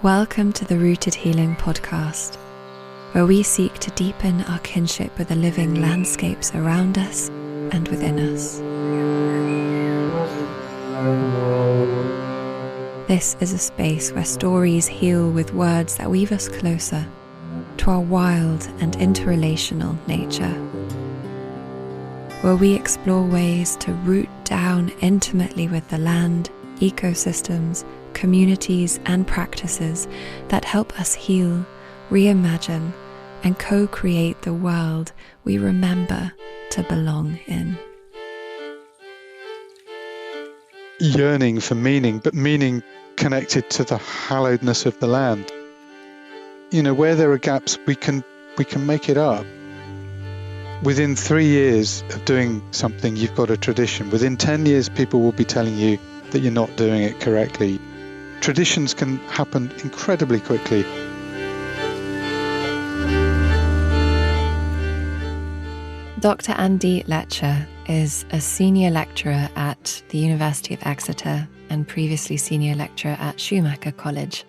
Welcome to the Rooted Healing podcast, where we seek to deepen our kinship with the living landscapes around us and within us. This is a space where stories heal with words that weave us closer to our wild and interrelational nature, where we explore ways to root down intimately with the land, ecosystems, communities and practices that help us heal, reimagine, and co-create the world we remember to belong in. Yearning for meaning, but meaning connected to the hallowedness of the land. You know, where there are gaps, we can make it up. Within 3 years of doing something, you've got a tradition. Within 10 years, people will be telling you that you're not doing it correctly. Traditions can happen incredibly quickly. Dr. Andy Letcher is a senior lecturer at the University of Exeter and previously senior lecturer at Schumacher College.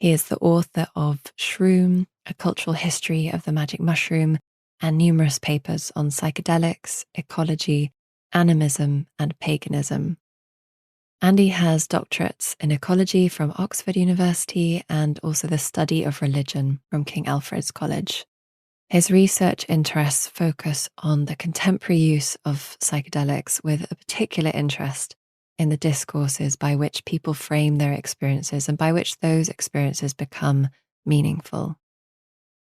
He is the author of Shroom, A Cultural History of the Magic Mushroom, and numerous papers on psychedelics, ecology, animism, and paganism. Andy has doctorates in ecology from Oxford University and also the study of religion from King Alfred's College. His research interests focus on the contemporary use of psychedelics, with a particular interest in the discourses by which people frame their experiences and by which those experiences become meaningful.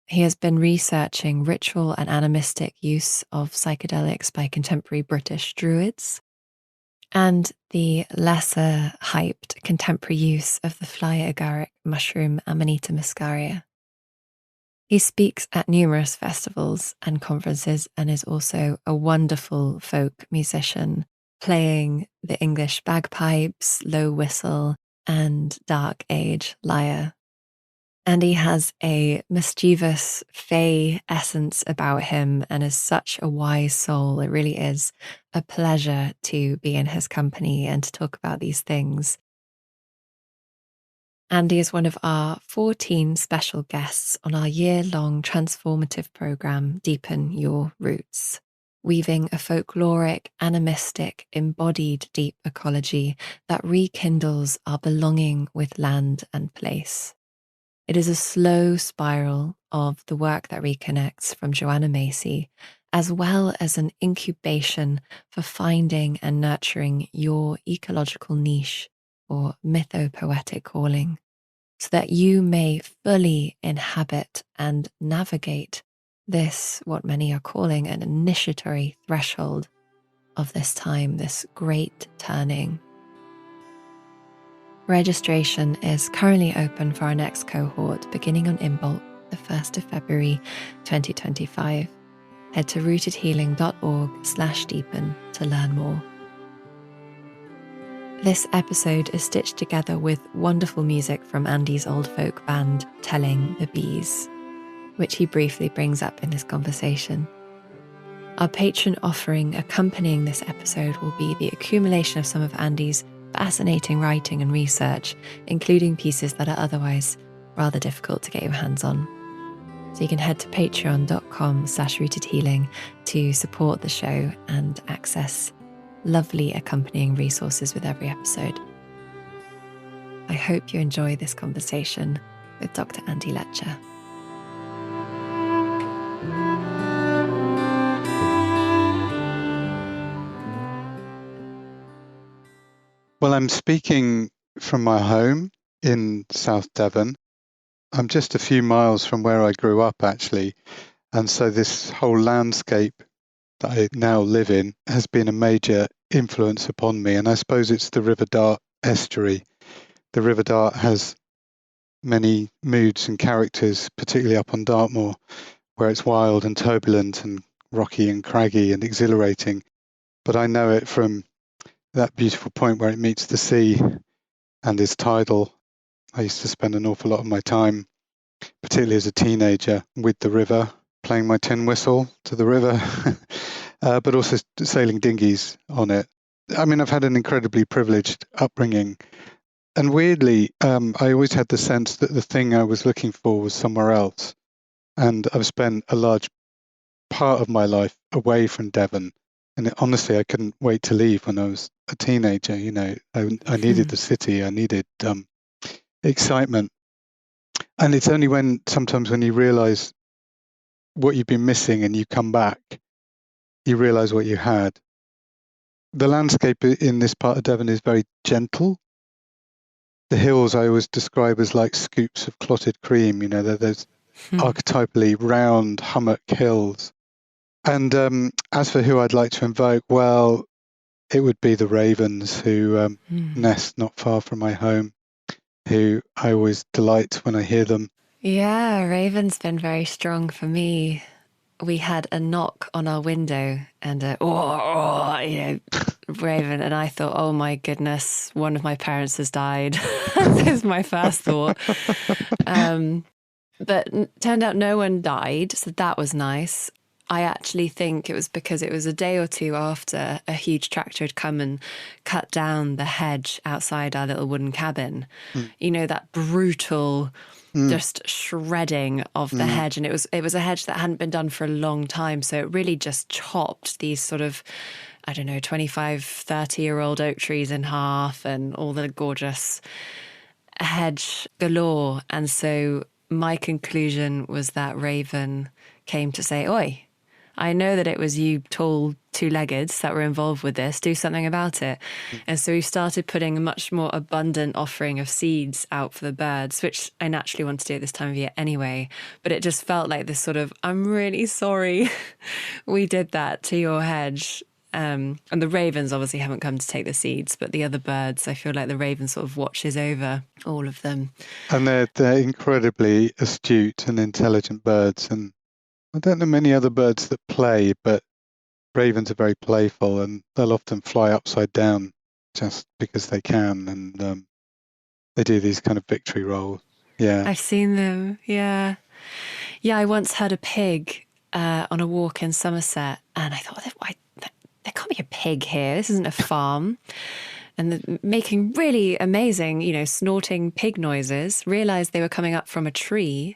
He has been researching ritual and animistic use of psychedelics by contemporary British Druids, and the lesser hyped contemporary use of the Fly Agaric mushroom Amanita muscaria. He speaks at numerous festivals and conferences and is also a wonderful folk musician, playing the English bagpipes, low whistle, and dark age lyre. And he has a mischievous fey essence about him and is such a wise soul. It really is a pleasure to be in his company and to talk about these things. Andy is one of our 14 special guests on our year-long transformative program, Deepen Your Roots, weaving a folkloric, animistic, embodied deep ecology that rekindles our belonging with land and place. It is a slow spiral of the work that reconnects from Joanna Macy, as well as an incubation for finding and nurturing your ecological niche or mythopoetic calling, so that you may fully inhabit and navigate this, what many are calling an initiatory threshold of this time, this great turning. Registration is currently open for our next cohort beginning on Imbolc, the 1st of February 2025. Head to rootedhealing.org/deepen to learn more. This episode is stitched together with wonderful music from Andy's old folk band, Telling the Bees, which he briefly brings up in this conversation. Our patron offering accompanying this episode will be the accumulation of some of Andy's fascinating writing and research, including pieces that are otherwise rather difficult to get your hands on. So you can head to patreon.com/rootedhealing to support the show and access lovely accompanying resources with every episode. I hope you enjoy this conversation with Dr. Andy Letcher. Well, I'm speaking from my home in South Devon. I'm just a few miles from where I grew up, actually. And so this whole landscape that I now live in has been a major influence upon me. And I suppose it's the River Dart estuary. The River Dart has many moods and characters, particularly up on Dartmoor, where it's wild and turbulent and rocky and craggy and exhilarating. But I know it from that beautiful point where it meets the sea and is tidal. I used to spend an awful lot of my time, particularly as a teenager, with the river, playing my tin whistle to the river, but also sailing dinghies on it. I mean, I've had an incredibly privileged upbringing And weirdly, I always had the sense that the thing I was looking for was somewhere else. And I've spent a large part of my life away from Devon. And honestly, I couldn't wait to leave when I was a teenager. I needed the city. I needed excitement. And it's only sometimes when you realize what you've been missing and you come back, you realize what you had. The landscape in this part of Devon is very gentle. The hills I always describe as like scoops of clotted cream. There's archetypally round hummock hills. And as for who I'd like to invoke, well, it would be the ravens who nest not far from my home, who I always delight when I hear them. Yeah, raven's been very strong for me. We had a knock on our window and raven, and I thought, oh my goodness, one of my parents has died. This is my first thought. But turned out no one died, so that was nice. I actually think it was because it was a day or two after a huge tractor had come and cut down the hedge outside our little wooden cabin. That brutal just shredding of the hedge, and it was a hedge that hadn't been done for a long time, so it really just chopped these sort of, I don't know, 25, 30-year-old oak trees in half and all the gorgeous hedge galore. And so my conclusion was that raven came to say, oi, I know that it was you tall two-leggeds that were involved with this. Do something about it. And so we started putting a much more abundant offering of seeds out for the birds, which I naturally want to do at this time of year anyway. But it just felt like this sort of, I'm really sorry we did that to your hedge. And the ravens obviously haven't come to take the seeds, but the other birds, I feel like the raven sort of watches over all of them. And they're incredibly astute and intelligent birds. And I don't know many other birds that play, but ravens are very playful, and they'll often fly upside down just because they can, and they do these kind of victory rolls. Yeah, I've seen them. Yeah. I once heard a pig on a walk in Somerset, and I thought, there can't be a pig here. This isn't a farm. And making really amazing, snorting pig noises, realized they were coming up from a tree.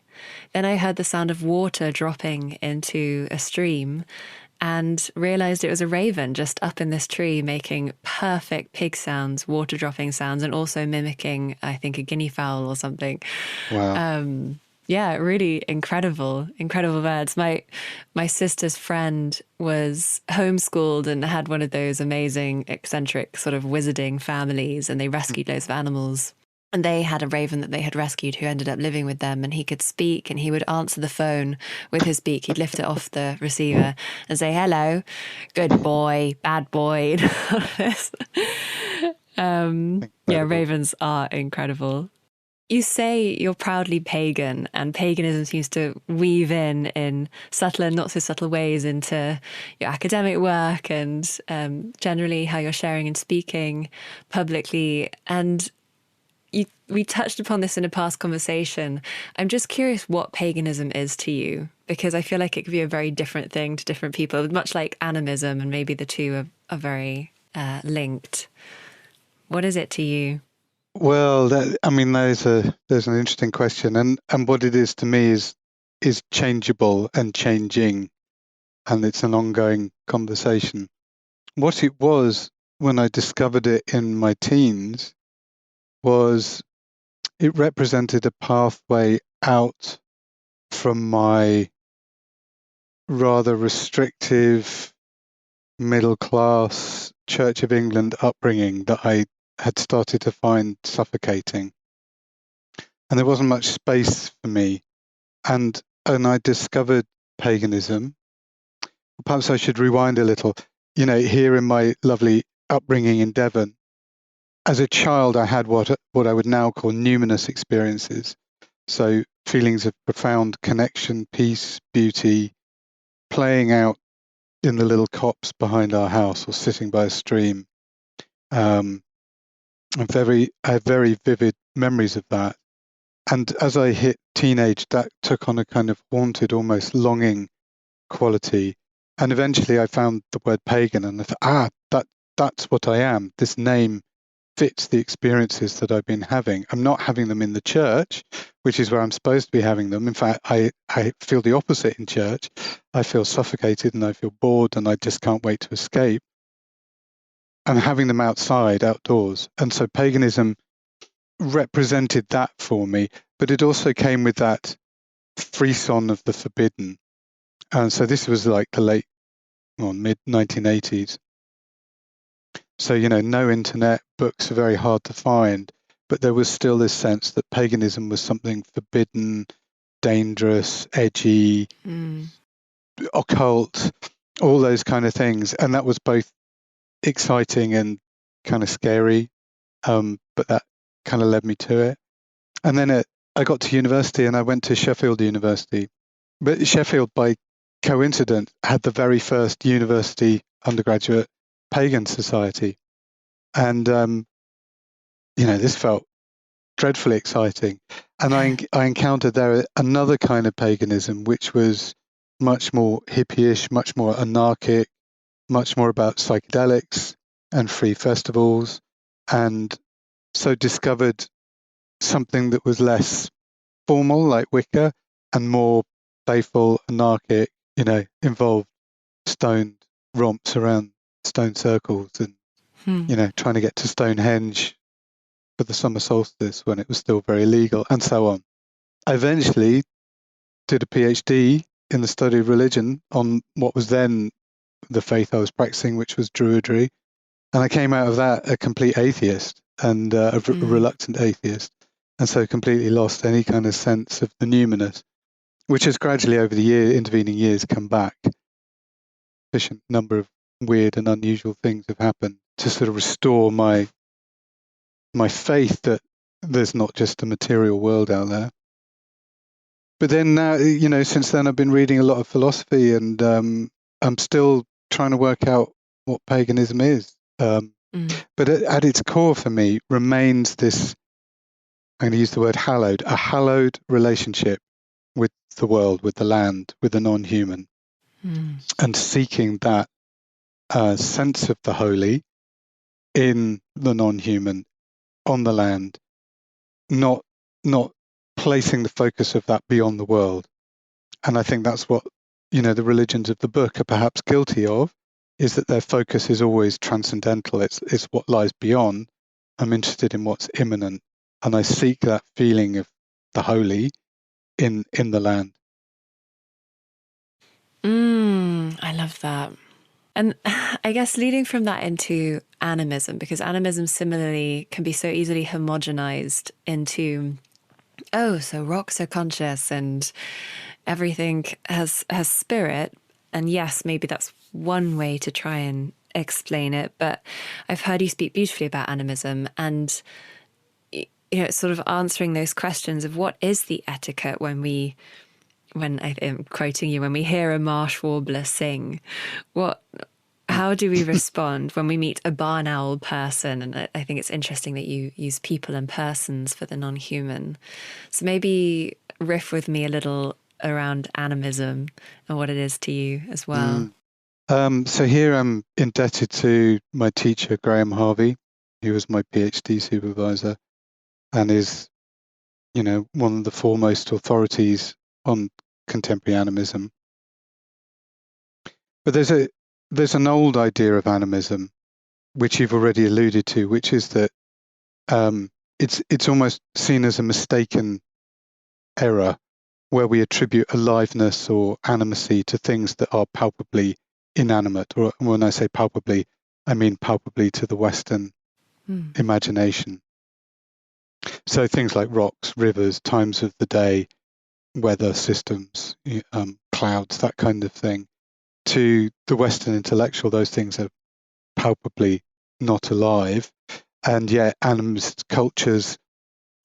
Then I heard the sound of water dropping into a stream and realized it was a raven just up in this tree making perfect pig sounds, water dropping sounds, and also mimicking, I think, a guinea fowl or something. wow. Yeah, really incredible birds. My sister's friend was homeschooled and had one of those amazing, eccentric sort of wizarding families, and they rescued loads of animals. And they had a raven that they had rescued who ended up living with them, and he could speak, and he would answer the phone with his beak. He'd lift it off the receiver and say, hello, good boy, bad boy. Yeah, ravens are incredible. You say you're proudly pagan, and paganism seems to weave in subtle and not so subtle ways into your academic work and generally how you're sharing and speaking publicly. And we touched upon this in a past conversation. I'm just curious what paganism is to you, because I feel like it could be a very different thing to different people, much like animism, and maybe the two are very linked. What is it to you? Well, there's an interesting question, and what it is to me is changeable and changing, and it's an ongoing conversation. What it was when I discovered it in my teens was it represented a pathway out from my rather restrictive middle class Church of England upbringing that I had started to find suffocating. And there wasn't much space for me. And I discovered paganism. Perhaps I should rewind a little. Here in my lovely upbringing in Devon, as a child, I had what I would now call numinous experiences. So feelings of profound connection, peace, beauty, playing out in the little copse behind our house or sitting by a stream. I have very vivid memories of that. And as I hit teenage, that took on a kind of haunted, almost longing quality. And eventually I found the word pagan, and I thought, that's what I am. This name fits the experiences that I've been having. I'm not having them in the church, which is where I'm supposed to be having them. In fact, I feel the opposite in church. I feel suffocated and I feel bored and I just can't wait to escape. I'm having them outside, outdoors. And so paganism represented that for me, but it also came with that frisson of the forbidden. And so this was like the mid 1980s. So, no internet, books are very hard to find, but there was still this sense that paganism was something forbidden, dangerous, edgy, occult, all those kind of things. And that was both exciting and kind of scary, but that kind of led me to it. And then I got to university and I went to Sheffield University. But Sheffield, by coincidence, had the very first university undergraduate pagan society. And, this felt dreadfully exciting. And I encountered there another kind of paganism, which was much more hippie-ish, much more anarchic, much more about psychedelics and free festivals. And so discovered something that was less formal, like Wicca, and more playful, anarchic, involved stoned romps around stone circles and, trying to get to Stonehenge for the summer solstice when it was still very legal, and so on. I eventually did a PhD in the study of religion on what was then the faith I was practicing, which was Druidry. And I came out of that a complete atheist and a reluctant atheist, and so completely lost any kind of sense of the numinous, which has gradually over the intervening years come back. Sufficient number of weird and unusual things have happened to sort of restore my faith that there's not just a material world out there. But then now, since then I've been reading a lot of philosophy, and I'm still trying to work out what paganism is. But at its core for me remains this, I'm going to use the word hallowed, a hallowed relationship with the world, with the land, with the non-human, and seeking that sense of the holy in the non-human, on the land, not placing the focus of that beyond the world. And I think that's what, the religions of the book are perhaps guilty of, is that their focus is always transcendental. It's what lies beyond. I'm interested in what's immanent, and I seek that feeling of the holy in the land. I love that. And I guess leading from that into animism, because animism similarly can be so easily homogenized into, so rocks are conscious and everything has spirit. And yes, maybe that's one way to try and explain it. But I've heard you speak beautifully about animism and, sort of answering those questions of what is the etiquette when I am quoting you, when we hear a marsh warbler sing, how do we respond when we meet a barn owl person? And I think it's interesting that you use people and persons for the non-human. So maybe riff with me a little around animism and what it is to you as well. So here I'm indebted to my teacher, Graham Harvey, who was my PhD supervisor and is, one of the foremost authorities on contemporary animism. But there's an old idea of animism, which you've already alluded to, which is that it's almost seen as a mistaken error where we attribute aliveness or animacy to things that are palpably inanimate. Or when I say palpably, I mean palpably to the Western imagination. So things like rocks, rivers, times of the day, weather systems, clouds, that kind of thing. To the Western intellectual, those things are palpably not alive. And yet animist cultures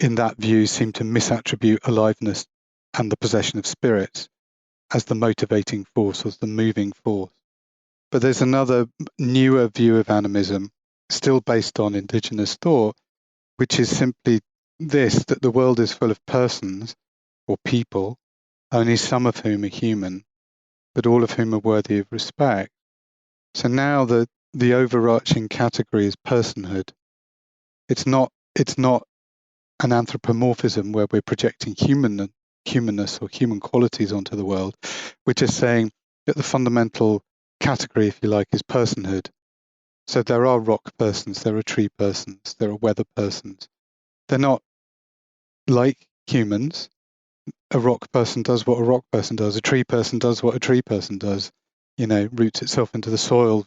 in that view seem to misattribute aliveness and the possession of spirits as the motivating force, as the moving force. But there's another newer view of animism, still based on indigenous thought, which is simply this, that the world is full of persons or people, only some of whom are human, but all of whom are worthy of respect. So now the overarching category is personhood. It's not an anthropomorphism where we're projecting humanness or human qualities onto the world. We're just saying that the fundamental category, if you like, is personhood. So there are rock persons, there are tree persons, there are weather persons. They're not like humans. A rock person does what a rock person does. A tree person does what a tree person does. Roots itself into the soil,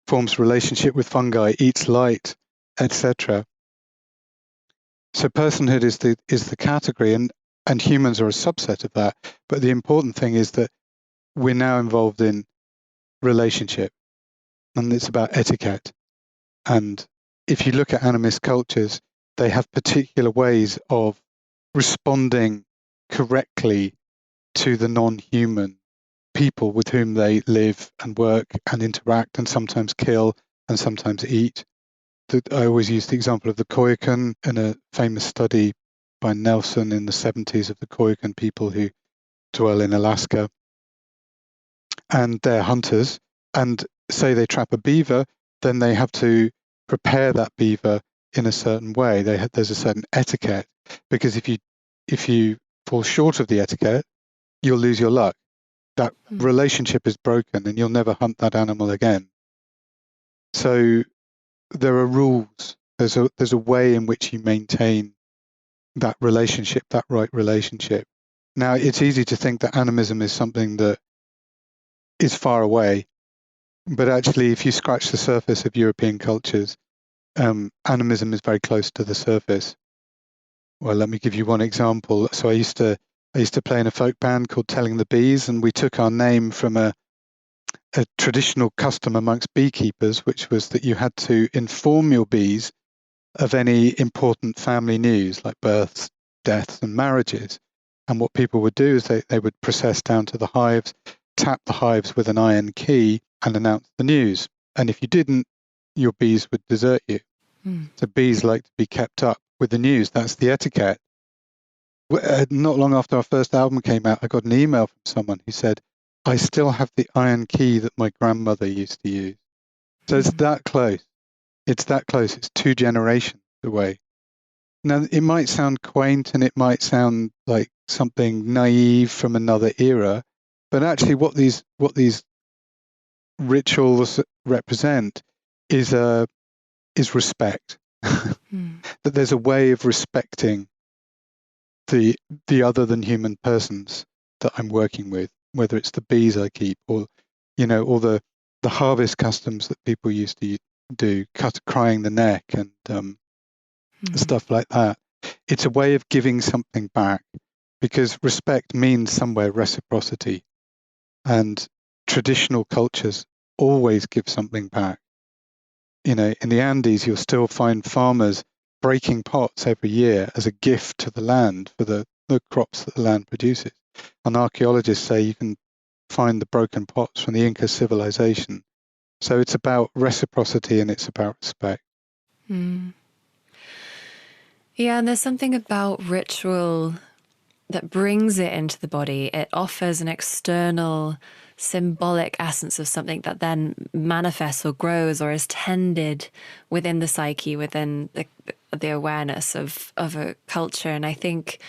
forms relationship with fungi, eats light, etc. So personhood is the category, and humans are a subset of that. But the important thing is that we're now involved in relationship, and it's about etiquette. And if you look at animist cultures, they have particular ways of responding correctly to the non-human people with whom they live and work and interact and sometimes kill and sometimes eat. I always use the example of the Koyukon in a famous study by Nelson in the 70s of the Koyukon people who dwell in Alaska. And they're hunters, and say they trap a beaver, then they have to prepare that beaver in a certain way. There's a certain etiquette, because if you fall short of the etiquette, you'll lose your luck. That relationship is broken and you'll never hunt that animal again. So there are rules. There's a way in which you maintain that relationship, that right relationship. Now, it's easy to think that animism is something that is far away, but actually, if you scratch the surface of European cultures, animism is very close to the surface. Well, let me give you one example. So I used to play in a folk band called Telling the Bees, and we took our name from a traditional custom amongst beekeepers, which was that you had to inform your bees of any important family news like births, deaths, and marriages. And what people would do is they would process down to the hives, tap the hives with an iron key, and announce the news. And if you didn't, your bees would desert you. So bees like to be kept up with the news. That's the etiquette. Not long after our first album came out, I got an email from someone who said, I still have the iron key that my grandmother used to use. So it's that close. It's that close. It's 2 generations away. Now, it might sound quaint and it might sound like something naive from another era, but actually what these rituals represent is respect. That there's a way of respecting the other than human persons that I'm working with, whether it's the bees I keep or the harvest customs that people used to do, crying the neck and stuff like that. It's a way of giving something back, because respect means somewhere reciprocity, and traditional cultures always give something back. In the Andes, you'll still find farmers breaking pots every year as a gift to the land for the crops that the land produces. And archaeologists say you can find the broken pots from the Inca civilization. So it's about reciprocity and it's about respect. Yeah, and there's something about ritual that brings it into the body. It offers an external symbolic essence of something that then manifests or grows or is tended within the psyche, within the awareness of a culture. And I think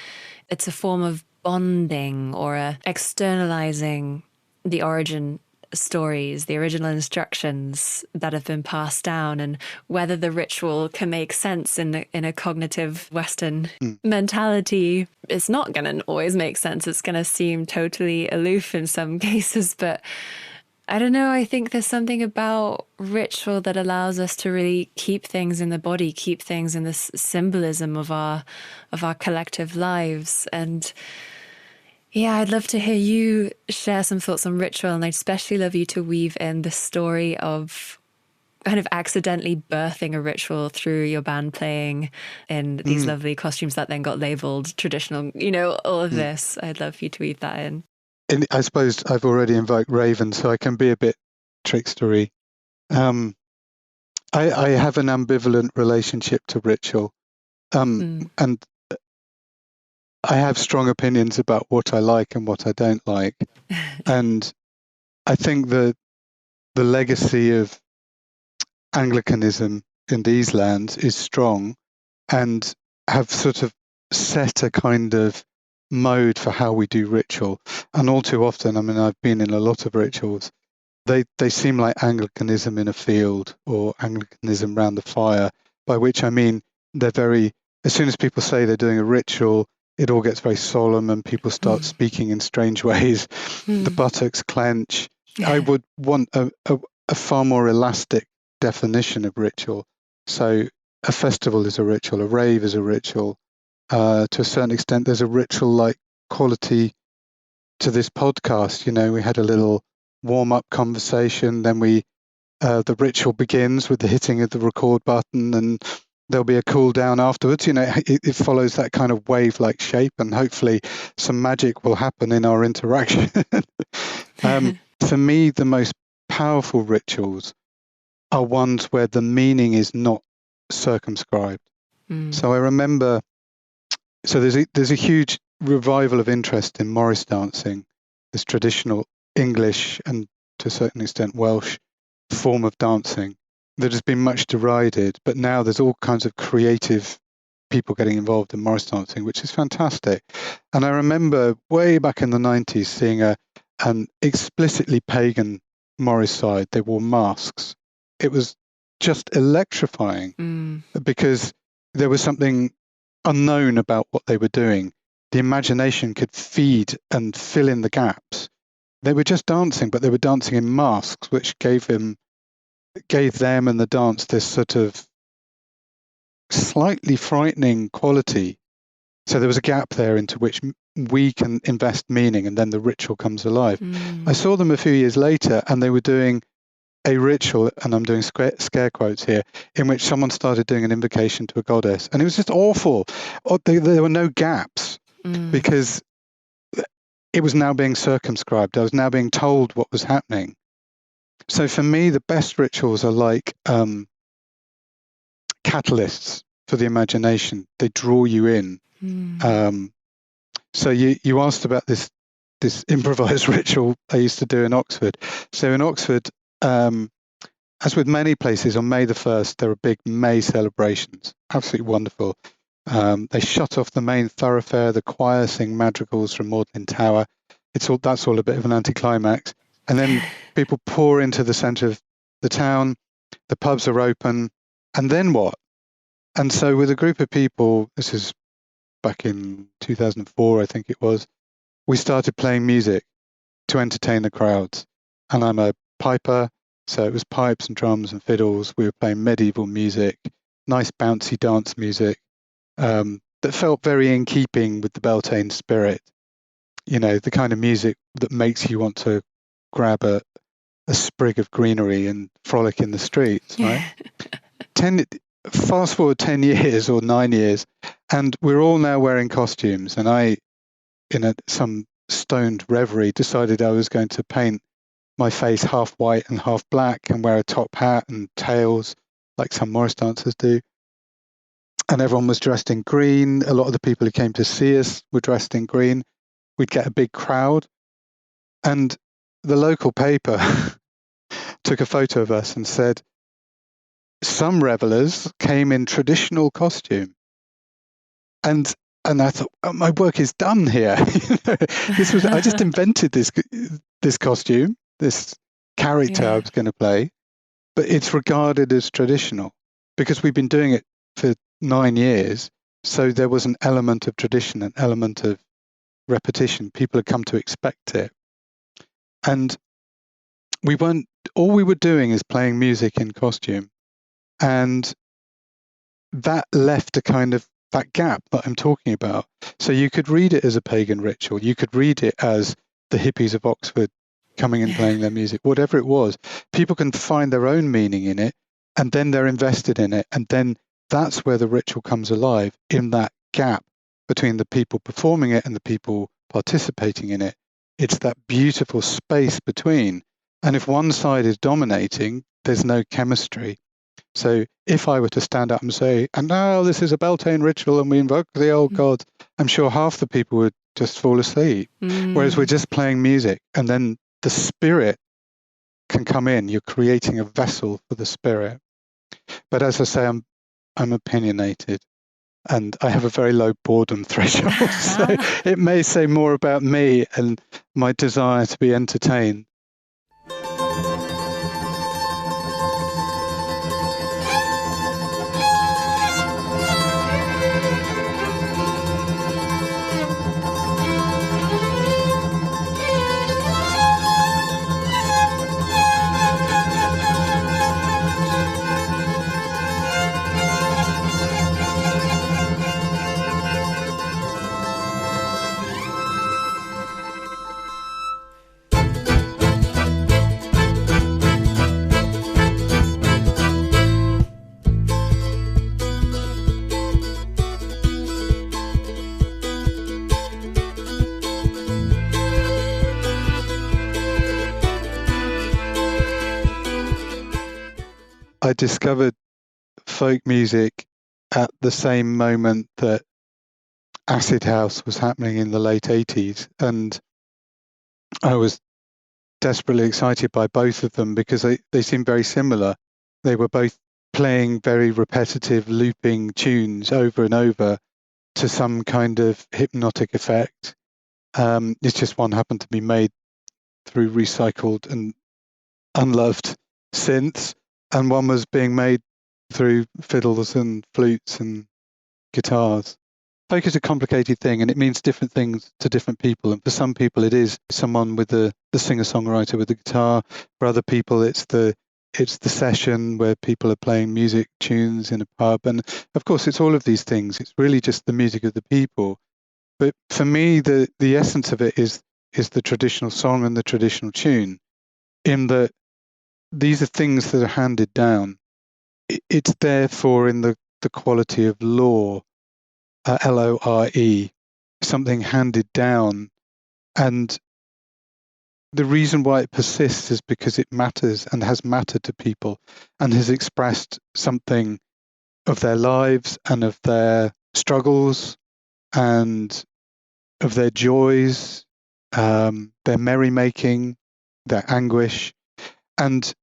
it's a form of bonding or externalizing the origin stories, the original instructions that have been passed down, and whether the ritual can make sense in a cognitive Western mentality. It's not going to always make sense. It's going to seem totally aloof in some cases, but I don't know. I think there's something about ritual that allows us to really keep things in the body, keep things in this symbolism of our collective lives. And yeah, I'd love to hear you share some thoughts on ritual, and I'd especially love you to weave in the story of kind of accidentally birthing a ritual through your band playing in these lovely costumes that then got labelled traditional, all of this. I'd love for you to weave that in. And I suppose I've already invoked Raven, so I can be a bit trickstery. I have an ambivalent relationship to ritual, and I have strong opinions about what I like and what I don't like. And I think that the legacy of Anglicanism in these lands is strong, and have sort of set a kind of mode for how we do ritual. And all too often, I mean, I've been in a lot of rituals, they seem like Anglicanism in a field or Anglicanism round the fire, by which I mean they're very, as soon as people say they're doing a ritual, it all gets very solemn and people start speaking in strange ways. The buttocks clench. I would want a far more elastic definition of ritual. So a festival is a ritual, a rave is a ritual. To a certain extent, there's a ritual-like quality to this podcast. You know, we had a little warm-up conversation, then the ritual begins with the hitting of the record button, and there'll be a cool down afterwards. You know, it follows that kind of wave-like shape, and hopefully some magic will happen in our interaction. For me, the most powerful rituals are ones where the meaning is not circumscribed. So I remember, so there's a huge revival of interest in Morris dancing, this traditional English and to a certain extent Welsh form of dancing that has been much derided, but now there's all kinds of creative people getting involved in Morris dancing, which is fantastic. And I remember way back in the 90s seeing an explicitly pagan Morris side. They wore masks. It was just electrifying because there was something unknown about what they were doing. The imagination could feed and fill in the gaps. They were just dancing, but they were dancing in masks, which gave them and the dance this sort of slightly frightening quality. So there was a gap there into which we can invest meaning, and then the ritual comes alive. I saw them a few years later, and they were doing a ritual, and I'm doing scare quotes here, in which someone started doing an invocation to a goddess, and it was just awful. There were no gaps because it was now being circumscribed. I was now being told what was happening. So for me, the best rituals are like catalysts for the imagination. They draw you in. So you asked about this improvised ritual I used to do in Oxford. So in Oxford, as with many places, on May the 1st, there are big May celebrations. Absolutely wonderful. They shut off the main thoroughfare. The choir sing madrigals from Magdalen Tower. That's all a bit of an anticlimax. And then people pour into the centre of the town. The pubs are open. And then what? And so with a group of people, this is back in 2004, I think it was, we started playing music to entertain the crowds. And I'm a piper, so it was pipes and drums and fiddles. We were playing medieval music, nice bouncy dance music that felt very in keeping with the Beltane spirit. You know, the kind of music that makes you want to grab a sprig of greenery and frolic in the streets, right? Fast forward 10 years or 9 years, and we're all now wearing costumes. And I, in some stoned reverie, decided I was going to paint my face half white and half black and wear a top hat and tails like some Morris dancers do. And everyone was dressed in green. A lot of the people who came to see us were dressed in green. We'd get a big crowd. And the local paper took a photo of us and said, some revelers came in traditional costume. And I thought, oh, my work is done here. I just invented this costume, this character I was going to play, but it's regarded as traditional because we've been doing it for 9 years. So there was an element of tradition, an element of repetition. People had come to expect it. And all we were doing is playing music in costume. And that left a kind of that gap that I'm talking about. So you could read it as a pagan ritual. You could read it as the hippies of Oxford coming and playing their music, whatever it was. People can find their own meaning in it, and then they're invested in it. And then that's where the ritual comes alive, in that gap between the people performing it and the people participating in it. It's that beautiful space between. And if one side is dominating, there's no chemistry. So if I were to stand up and say, and now this is a Beltane ritual and we invoke the old gods, I'm sure half the people would just fall asleep. Whereas we're just playing music, and then the spirit can come in. You're creating a vessel for the spirit. But as I say, I'm opinionated. and I have a very low boredom threshold. So it may say more about me and my desire to be entertained. I discovered folk music at the same moment that acid house was happening in the late 80s, and I was desperately excited by both of them because they seemed very similar. They were both playing very repetitive looping tunes over and over to some kind of hypnotic effect. It's just one happened to be made through recycled and unloved synths, and one was being made through fiddles and flutes and guitars. Folk is a complicated thing, and it means different things to different people. And for some people, it is someone with the singer-songwriter with the guitar. For other people, it's the session where people are playing music tunes in a pub. And of course, it's all of these things. It's really just the music of the people. But for me, the essence of it is the traditional song and the traditional tune, in that these are things that are handed down. It's therefore in the quality of lore, Lore, something handed down. And the reason why it persists is because it matters and has mattered to people and has expressed something of their lives and of their struggles and of their joys, their merrymaking, their anguish, and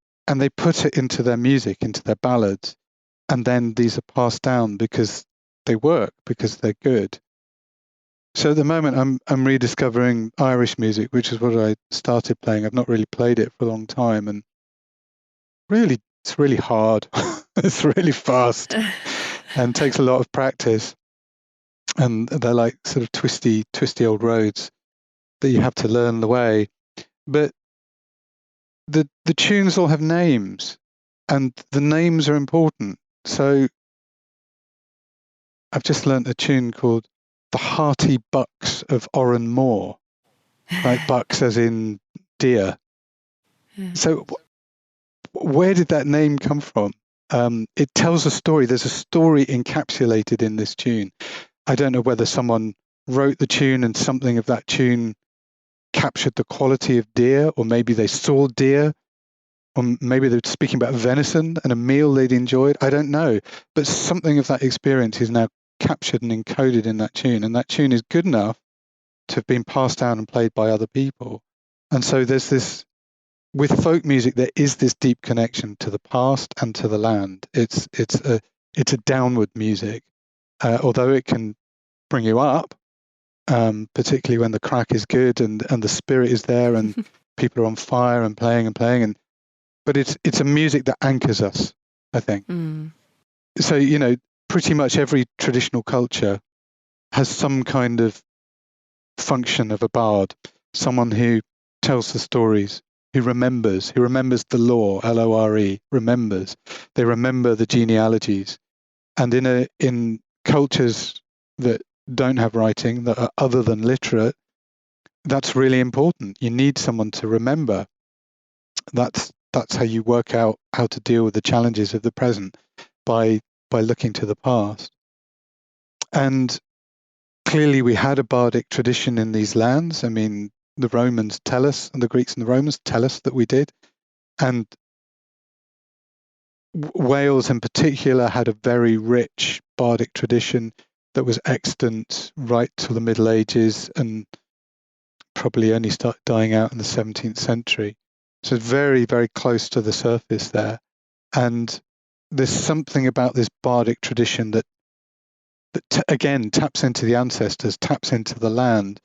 they put it into their music, into their ballads, and then these are passed down because they work, because they're good. So at the moment, I'm rediscovering Irish music, which is what I started playing. I've not really played it for a long time, and really, it's really hard. It's really fast and takes a lot of practice. And they're like sort of twisty old roads that you have to learn the way. But the tunes all have names, and the names are important. So I've just learnt a tune called The Hearty Bucks of Oran Moor, right? Bucks as in deer. So where did that name come from? It tells a story. There's a story encapsulated in this tune. I don't know whether someone wrote the tune and something of that tune captured the quality of deer, or maybe they saw deer, or maybe they're speaking about venison and a meal they'd enjoyed. I don't know. But something of that experience is now captured and encoded in that tune. And that tune is good enough to have been passed down and played by other people. And so there's this, with folk music, there is this deep connection to the past and to the land. It's a downward music, although it can bring you up, particularly when the crack is good and the spirit is there and people are on fire and playing. But it's a music that anchors us, I think. So, pretty much every traditional culture has some kind of function of a bard, someone who tells the stories, who remembers the lore, Lore, remembers. They remember the genealogies. And in cultures that don't have writing, that are other than literate, that's really important. You need someone to remember. That's how you work out how to deal with the challenges of the present, by looking to the past. And clearly we had a bardic tradition in these lands. I mean, the Romans tell us, and the Greeks and the Romans tell us that we did. And Wales in particular had a very rich bardic tradition that was extant right till the Middle Ages and probably only started dying out in the 17th century. So very, very close to the surface there. And there's something about this bardic tradition that that again taps into the ancestors, taps into the land,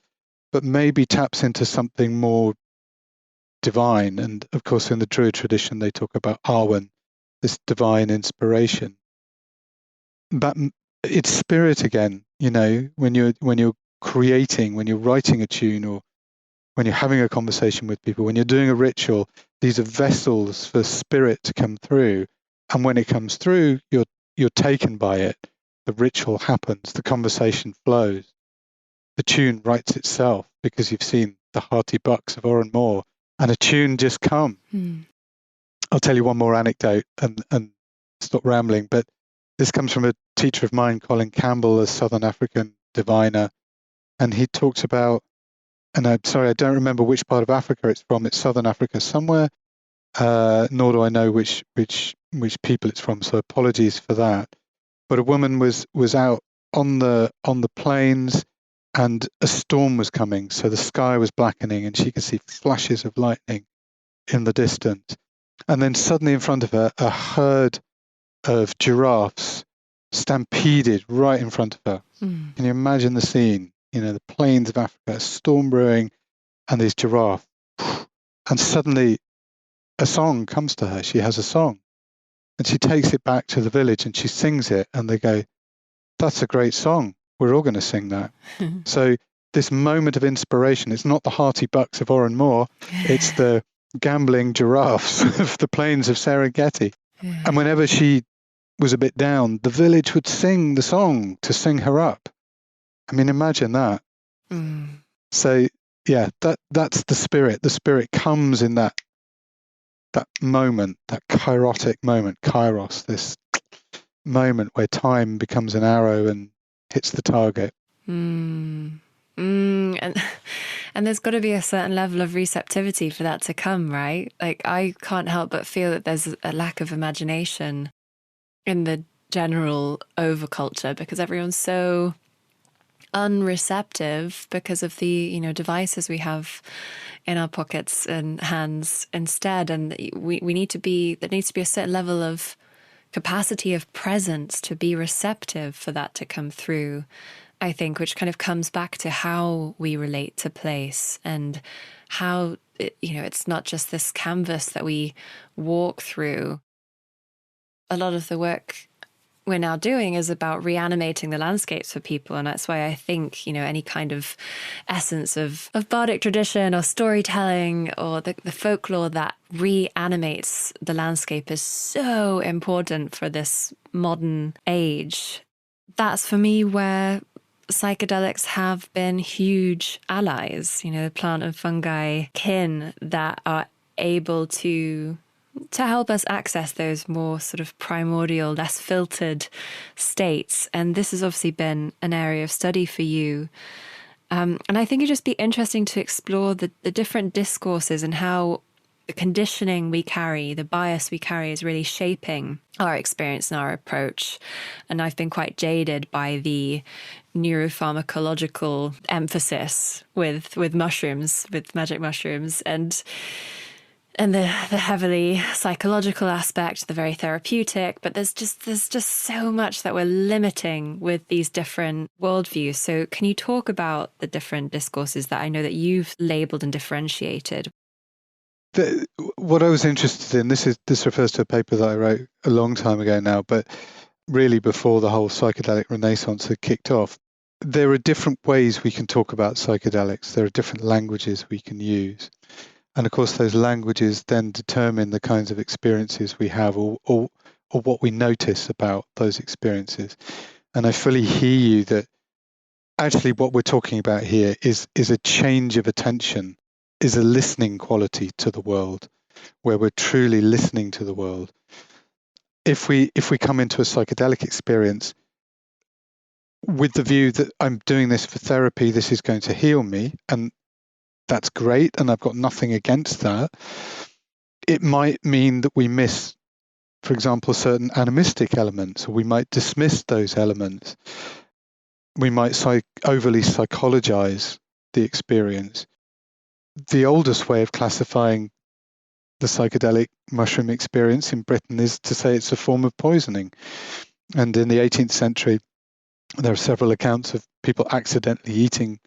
but maybe taps into something more divine. And of course, in the Druid tradition, they talk about Arwen, this divine inspiration. But it's spirit again, when you're creating, when you're writing a tune, or when you're having a conversation with people, when you're doing a ritual, these are vessels for spirit to come through. And when it comes through, you're taken by it. The ritual happens, the conversation flows, the tune writes itself because you've seen the hearty bucks of Oran Moor, and a tune just come. I'll tell you one more anecdote and stop rambling, but this comes from a teacher of mine, Colin Campbell, a Southern African diviner, and he talks about, and I'm sorry, I don't remember which part of Africa it's from. It's Southern Africa somewhere, nor do I know which people it's from, so apologies for that. But a woman was out on the plains, and a storm was coming, so the sky was blackening, and she could see flashes of lightning in the distance. And then suddenly in front of her, a herd of giraffes stampeded right in front of her. Can you imagine the scene? The plains of Africa, a storm brewing, and these giraffes. And suddenly a song comes to her. She has a song. And she takes it back to the village and she sings it. And they go, "That's a great song. We're all going to sing that." So this moment of inspiration, it's not the hearty bucks of Oran Moor. It's the gambling giraffes of the plains of Serengeti. And whenever she was a bit down, the village would sing the song to sing her up. I mean, imagine that. So yeah, that's the spirit. The spirit comes in that moment, that kairotic moment, kairos, this moment where time becomes an arrow and hits the target. And there's got to be a certain level of receptivity for that to come, right? Like, I can't help but feel that there's a lack of imagination in the general overculture because everyone's so unreceptive because of the devices we have in our pockets and hands instead. And we need to be, there needs to be a certain level of capacity of presence to be receptive for that to come through, I think, which kind of comes back to how we relate to place and how it's not just this canvas that we walk through. A lot of the work we're now doing is about reanimating the landscapes for people. And that's why I think, any kind of essence of bardic tradition or storytelling or the folklore that reanimates the landscape is so important for this modern age. That's for me where psychedelics have been huge allies, the plant and fungi kin that are able to help us access those more sort of primordial, less filtered states. And this has obviously been an area of study for you. And I think it'd just be interesting to explore the different discourses and how the conditioning we carry, the bias we carry is really shaping our experience and our approach. And I've been quite jaded by the neuropharmacological emphasis with mushrooms, with magic mushrooms, and the heavily psychological aspect, the very therapeutic, but there's just so much that we're limiting with these different worldviews. So can you talk about the different discourses that I know that you've labelled and differentiated? What I was interested in, this refers to a paper that I wrote a long time ago now, but really before the whole psychedelic renaissance had kicked off. There are different ways we can talk about psychedelics. There are different languages we can use. And of course, those languages then determine the kinds of experiences we have or what we notice about those experiences. And I fully hear you that actually what we're talking about here is a change of attention, is a listening quality to the world, where we're truly listening to the world. If we come into a psychedelic experience with the view that I'm doing this for therapy, this is going to heal me, and that's great, and I've got nothing against that. It might mean that we miss, for example, certain animistic elements, or we might dismiss those elements. We might overly psychologize the experience. The oldest way of classifying the psychedelic mushroom experience in Britain is to say it's a form of poisoning. And in the 18th century, There are several accounts of people accidentally eating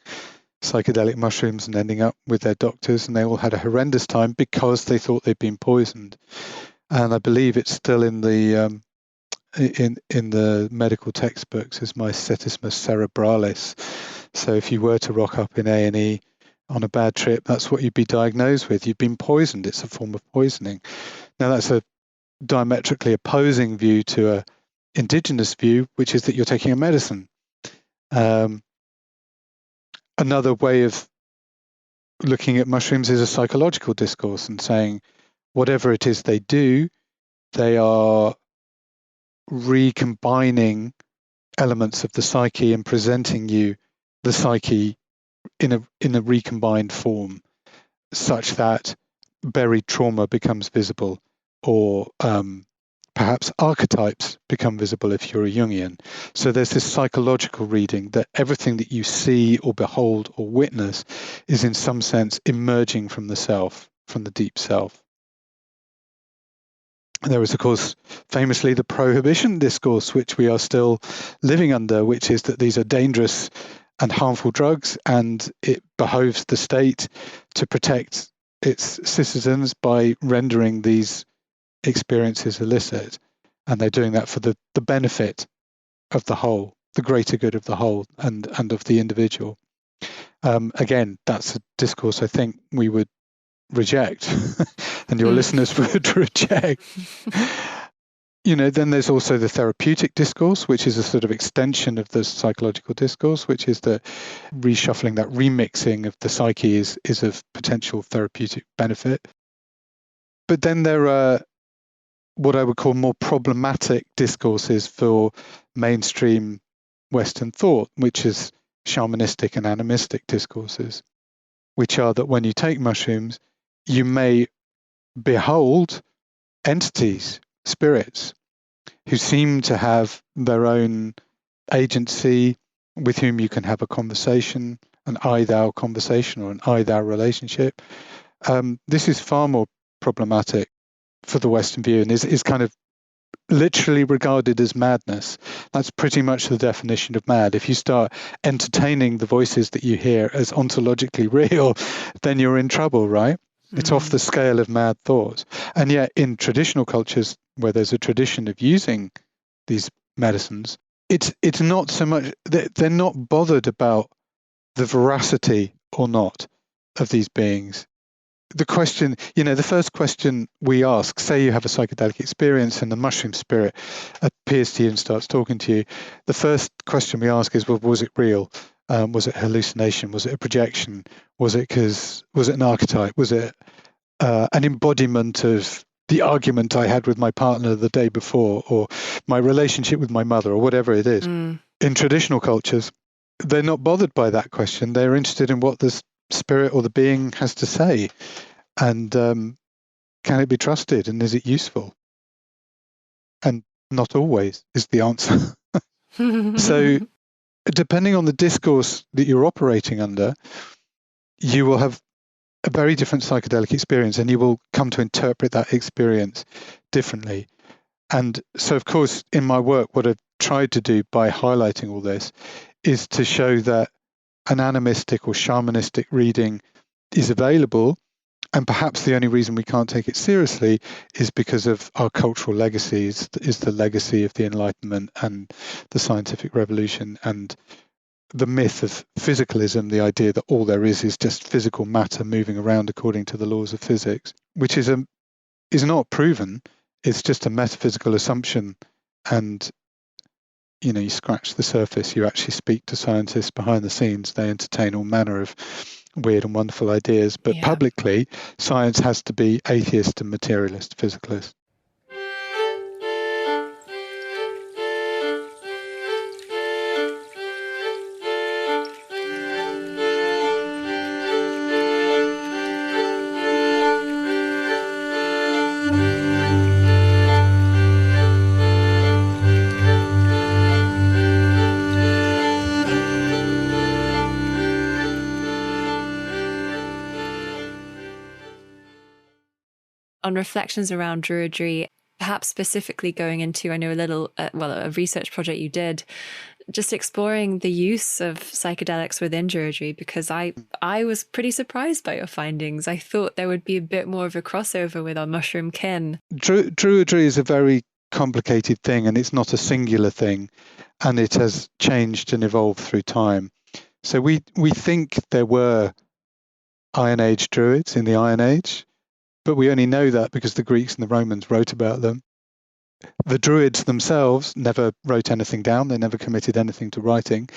psychedelic mushrooms and ending up with their doctors, and they all had a horrendous time because they thought they'd been poisoned. And I believe it's still in the medical textbooks as mycetismus cerebralis. So if you were to rock up in A&E on a bad trip, that's what you'd be diagnosed with. You've been poisoned. It's a form of poisoning. Now that's a diametrically opposing view to a indigenous view, which is that you're taking a medicine. Another way of looking at mushrooms is a psychological discourse and saying whatever it is they do, they are recombining elements of the psyche and presenting you the psyche in a recombined form, such that buried trauma becomes visible, or perhaps archetypes become visible if you're a Jungian. So there's this psychological reading that everything that you see or behold or witness is in some sense emerging from the self, from the deep self. There was, of course, famously the prohibition discourse, which we are still living under, which is that these are dangerous and harmful drugs, and it behoves the state to protect its citizens by rendering these experiences illicit. And they're doing that for the benefit of the whole, the greater good of the whole and of the individual. Again, that's a discourse I think we would reject and your listeners would reject. Then there's also the therapeutic discourse, which is a sort of extension of the psychological discourse, which is the reshuffling, that remixing of the psyche is of potential therapeutic benefit. But then there are what I would call more problematic discourses for mainstream Western thought, which is shamanistic and animistic discourses, which are that when you take mushrooms, you may behold entities, spirits, who seem to have their own agency, with whom you can have a conversation, an I-thou conversation or an I-thou relationship. This is far more problematic for the Western view and is kind of literally regarded as madness. That's pretty much the definition of mad. If you start entertaining the voices that you hear as ontologically real, then you're in trouble, right? It's off the scale of mad thought. And yet in traditional cultures where there's a tradition of using these medicines, it's not so much, they're not bothered about the veracity or not of these beings. The question, the first question we ask, say you have a psychedelic experience and the mushroom spirit appears to you and starts talking to you, the first question we ask is, well, was it real? Was it hallucination? Was it a projection? Was it an archetype? Was it an embodiment of the argument I had with my partner the day before, or my relationship with my mother, or whatever it is? In traditional cultures, they're not bothered by that question. They're interested in what the spirit or the being has to say. And can it be trusted? And is it useful? And not always is the answer. So depending on the discourse that you're operating under, you will have a very different psychedelic experience and you will come to interpret that experience differently. And so, of course, in my work, what I've tried to do by highlighting all this is to show that an animistic or shamanistic reading is available. And perhaps the only reason we can't take it seriously is because of our cultural legacies, is the legacy of the Enlightenment and the scientific revolution and the myth of physicalism, the idea that all there is just physical matter moving around according to the laws of physics, which is not proven. It's just a metaphysical assumption. And, you scratch the surface, you actually speak to scientists behind the scenes, they entertain all manner of weird and wonderful ideas. But publicly, science has to be atheist and materialist, physicalist. On reflections around Druidry, perhaps specifically going into, I know a little, a research project you did just exploring the use of psychedelics within Druidry, because I was pretty surprised by your findings. I thought there would be a bit more of a crossover with our mushroom kin. Druidry is a very complicated thing, and it's not a singular thing, and it has changed and evolved through time. So we think there were Iron Age Druids in the Iron Age, but we only know that because the Greeks and the Romans wrote about them. The Druids themselves never wrote anything down. They never committed anything to writing.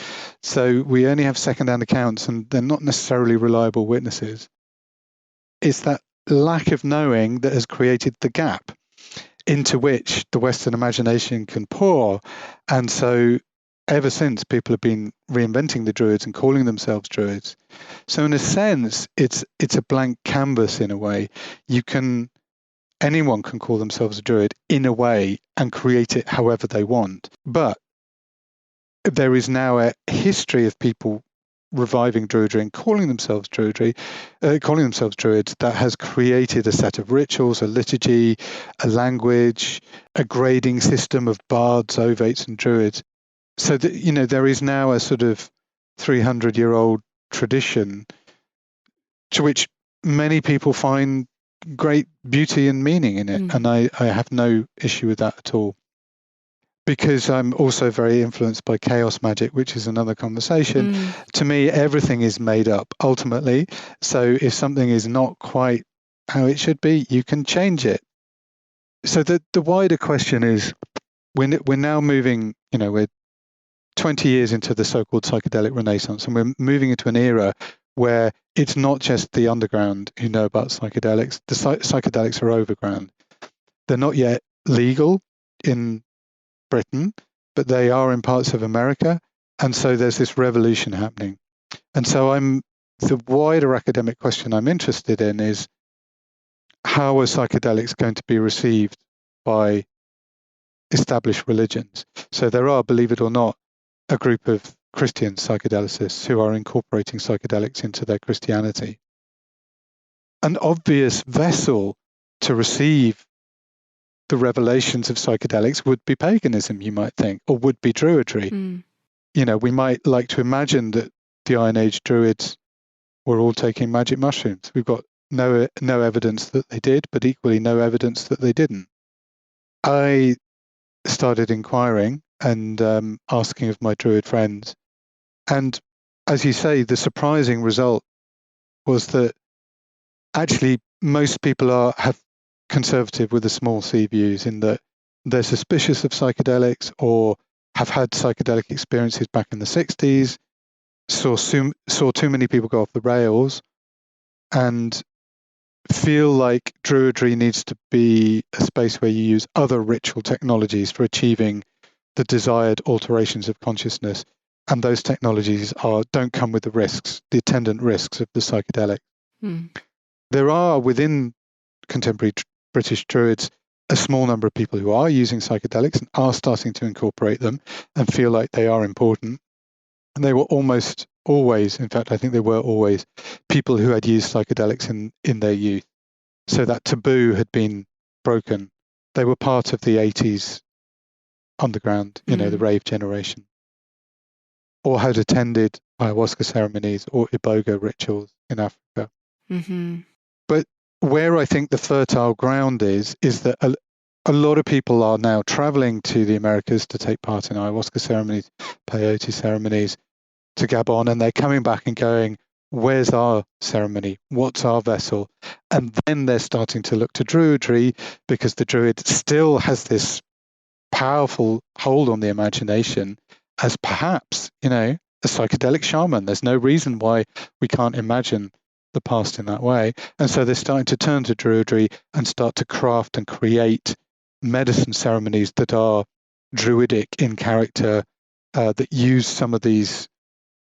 So we only have second-hand accounts, and they're not necessarily reliable witnesses. It's that lack of knowing that has created the gap into which the Western imagination can pour. And so ever since, people have been reinventing the Druids and calling themselves Druids. So in a sense, it's a blank canvas in a way. Anyone can call themselves a Druid in a way and create it however they want. But there is now a history of people reviving Druidry and calling themselves Druids that has created a set of rituals, a liturgy, a language, a grading system of bards, ovates, and Druids. So that, there is now a sort of 300-year-old tradition to which many people find great beauty and meaning in it. And I have no issue with that at all. Because I'm also very influenced by chaos magic, which is another conversation. To me, everything is made up ultimately. So if something is not quite how it should be, you can change it. So the wider question is, we're now moving, we're 20 years into the so-called psychedelic renaissance, and we're moving into an era where it's not just the underground who know about psychedelics. The psychedelics are overground. They're not yet legal in Britain, but they are in parts of America. And so there's this revolution happening. And so the wider academic question I'm interested in is, how are psychedelics going to be received by established religions? So there are, believe it or not, a group of Christian psychedelicists who are incorporating psychedelics into their Christianity. An obvious vessel to receive the revelations of psychedelics would be paganism, you might think, or would be Druidry. We might like to imagine that the Iron Age Druids were all taking magic mushrooms. We've got no evidence that they did, but equally no evidence that they didn't. I started inquiring and asking of my Druid friends. And as you say, the surprising result was that actually most people have conservative with a small c views, in that they're suspicious of psychedelics or have had psychedelic experiences back in the 60s, saw too many people go off the rails, and feel like Druidry needs to be a space where you use other ritual technologies for achieving the desired alterations of consciousness. And those technologies don't come with the attendant risks of the psychedelic. There are, within contemporary British Druids, a small number of people who are using psychedelics and are starting to incorporate them and feel like they are important. And they were almost always, in fact, I think they were always, people who had used psychedelics in their youth. So that taboo had been broken. They were part of the 80s underground, the rave generation, or had attended ayahuasca ceremonies or iboga rituals in Africa. But where I think the fertile ground is that a lot of people are now traveling to the Americas to take part in ayahuasca ceremonies, peyote ceremonies, to Gabon, and they're coming back and going, where's our ceremony? What's our vessel? And then they're starting to look to Druidry, because the Druid still has this powerful hold on the imagination as perhaps, a psychedelic shaman. There's no reason why we can't imagine the past in that way. And so they're starting to turn to Druidry and start to craft and create medicine ceremonies that are Druidic in character, that use some of this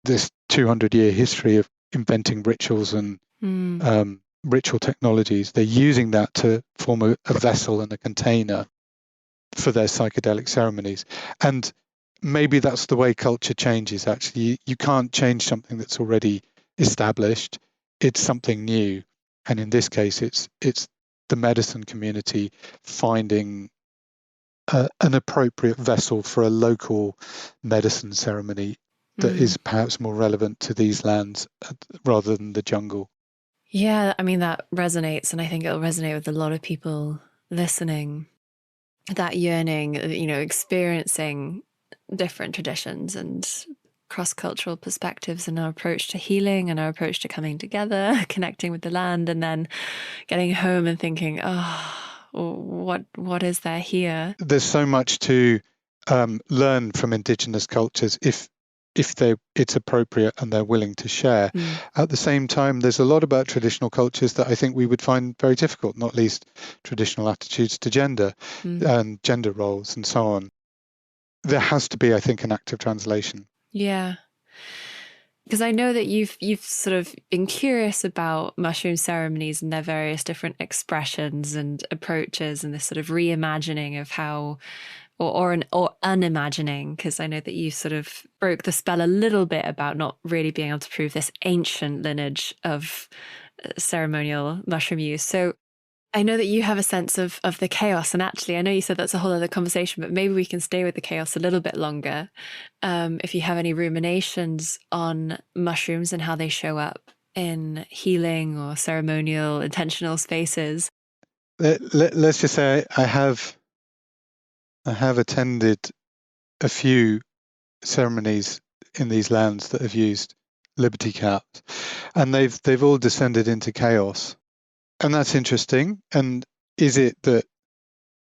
200-year history of inventing rituals and ritual technologies. They're using that to form a vessel and a container for their psychedelic ceremonies. And maybe that's the way culture changes, actually. You can't change something that's already established. It's something new. And in this case, it's the medicine community finding an appropriate vessel for a local medicine ceremony that is perhaps more relevant to these lands rather than the jungle. Yeah, I mean, that resonates, and I think it'll resonate with a lot of people listening. That yearning, experiencing different traditions and cross-cultural perspectives and our approach to healing and our approach to coming together, connecting with the land, and then getting home and thinking, what is there here? There's so much to learn from indigenous cultures if it's appropriate and they're willing to share. At the same time, there's a lot about traditional cultures that I think we would find very difficult, not least traditional attitudes to gender and gender roles and so on. There has to be, I think, an active translation. Yeah. Because I know that you've sort of been curious about mushroom ceremonies and their various different expressions and approaches, and this sort of reimagining of how, or unimagining, because I know that you sort of broke the spell a little bit about not really being able to prove this ancient lineage of ceremonial mushroom use. So I know that you have a sense of the chaos, and actually I know you said that's a whole other conversation, but maybe we can stay with the chaos a little bit longer. If you have any ruminations on mushrooms and how they show up in healing or ceremonial intentional spaces. Let's just say I have attended a few ceremonies in these lands that have used liberty caps, and they've all descended into chaos. And that's interesting. And is it that,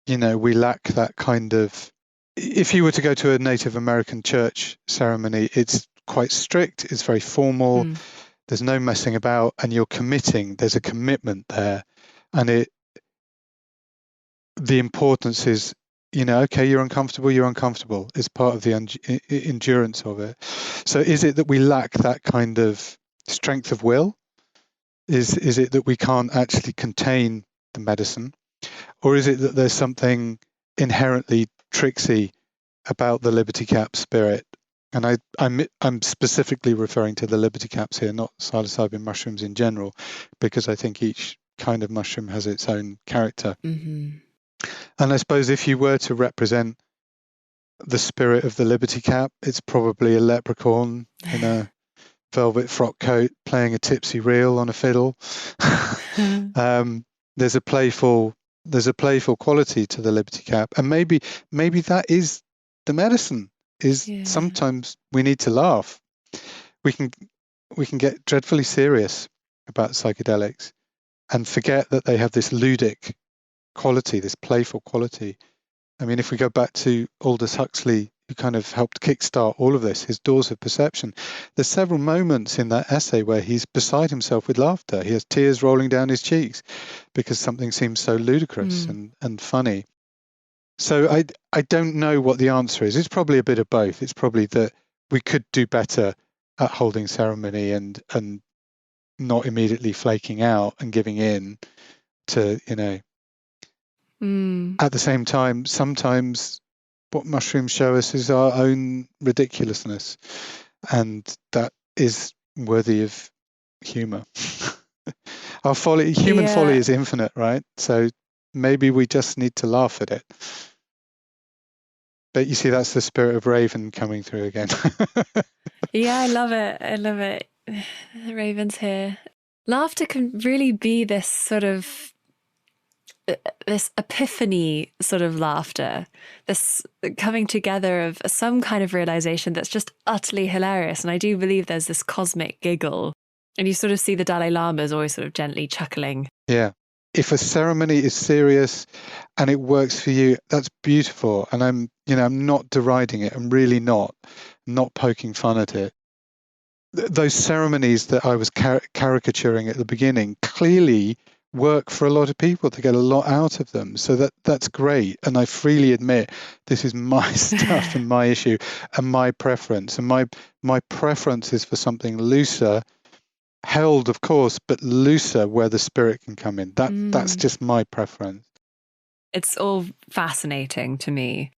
we lack that kind of... If you were to go to a Native American church ceremony, it's quite strict, it's very formal, there's no messing about, and you're committing, there's a commitment there. And the importance is, okay, you're uncomfortable. It's part of the endurance of it. So is it that we lack that kind of strength of will? Is it that we can't actually contain the medicine? Or is it that there's something inherently tricksy about the liberty cap spirit? And I'm specifically referring to the liberty caps here, not psilocybin mushrooms in general, because I think each kind of mushroom has its own character. And I suppose if you were to represent the spirit of the liberty cap, it's probably a leprechaun in a velvet frock coat playing a tipsy reel on a fiddle. There's a playful quality to the liberty cap, and maybe that is the medicine. Sometimes we need to laugh. We can get dreadfully serious about psychedelics and forget that they have this ludic quality, this playful quality. I mean, if we go back to Aldous Huxley, who kind of helped kickstart all of this, his Doors of Perception, there's several moments in that essay where he's beside himself with laughter. He has tears rolling down his cheeks because something seems so ludicrous and funny. So I don't know what the answer is. It's probably a bit of both. It's probably that we could do better at holding ceremony and not immediately flaking out and giving in to, At the same time, sometimes what mushrooms show us is our own ridiculousness, and that is worthy of humor. Our folly, human folly is infinite, right? So maybe we just need to laugh at it. But you see, that's the spirit of Raven coming through again. Yeah, I love it. The Raven's here. Laughter can really be this sort of this epiphany sort of laughter, this coming together of some kind of realization that's just utterly hilarious. And I do believe there's this cosmic giggle, and you sort of see the Dalai Lama is always sort of gently chuckling. Yeah. If a ceremony is serious and it works for you, that's beautiful. And I'm not deriding it. I'm really not poking fun at it. Those ceremonies that I was caricaturing at the beginning clearly work for a lot of people. To get a lot out of them, so that's great. And I freely admit this is my stuff and my issue and my preference, and my preference is for something looser, held of course, but looser, where the spirit can come in. That's just my preference. It's all fascinating to me,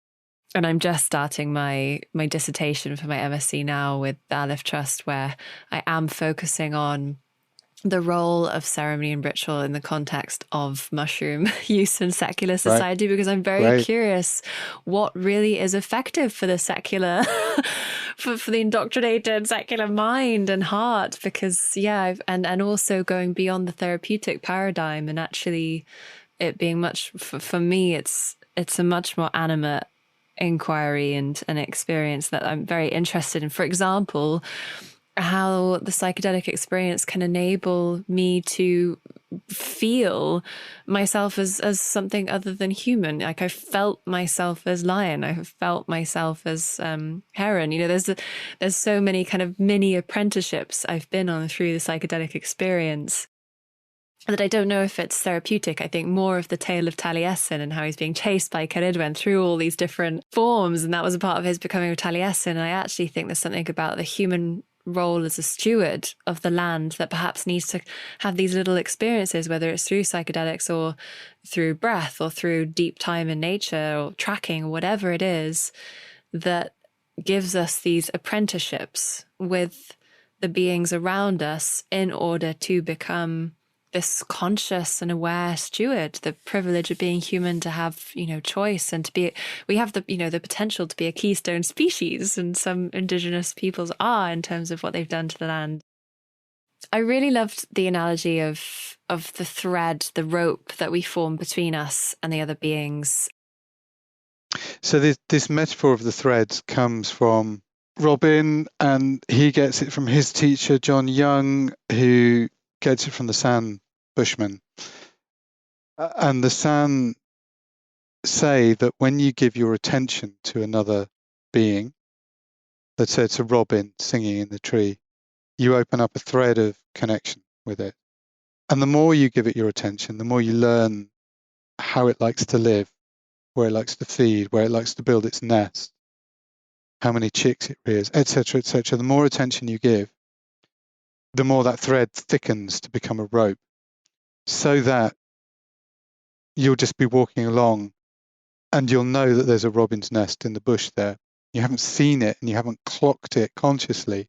and I'm just starting my dissertation for my MSc now with the Aleph Trust, where I am focusing on the role of ceremony and ritual in the context of mushroom use in secular Right. society, because I'm very Great. curious what really is effective for the secular, for the indoctrinated secular mind and heart. Because and also going beyond the therapeutic paradigm, and actually it being much, for me, it's a much more animate inquiry and an experience that I'm very interested in. For example, how the psychedelic experience can enable me to feel myself as something other than human. Like, I felt myself as lion. I have felt myself as heron. You know, there's so many kind of mini apprenticeships I've been on through the psychedelic experience that I don't know if it's therapeutic. I think more of the tale of Taliesin and how he's being chased by Ceridwen through all these different forms. And that was a part of his becoming of Taliesin. And I actually think there's something about the human role as a steward of the land that perhaps needs to have these little experiences, whether it's through psychedelics or through breath or through deep time in nature or tracking or whatever it is, that gives us these apprenticeships with the beings around us in order to become this conscious and aware steward. The privilege of being human, to have, choice, and to be, we have the, the potential to be a keystone species, and some indigenous peoples are, in terms of what they've done to the land. I really loved the analogy of the thread, the rope that we form between us and the other beings. So this metaphor of the threads comes from Robin, and he gets it from his teacher, John Young, who gets it from the San Bushmen. And the San say that when you give your attention to another being, let's say it's a robin singing in the tree, you open up a thread of connection with it. And the more you give it your attention, the more you learn how it likes to live, where it likes to feed, where it likes to build its nest, how many chicks it rears, etc., etc. The more attention you give, the more that thread thickens to become a rope, so that you'll just be walking along and you'll know that there's a robin's nest in the bush there. You haven't seen it and you haven't clocked it consciously,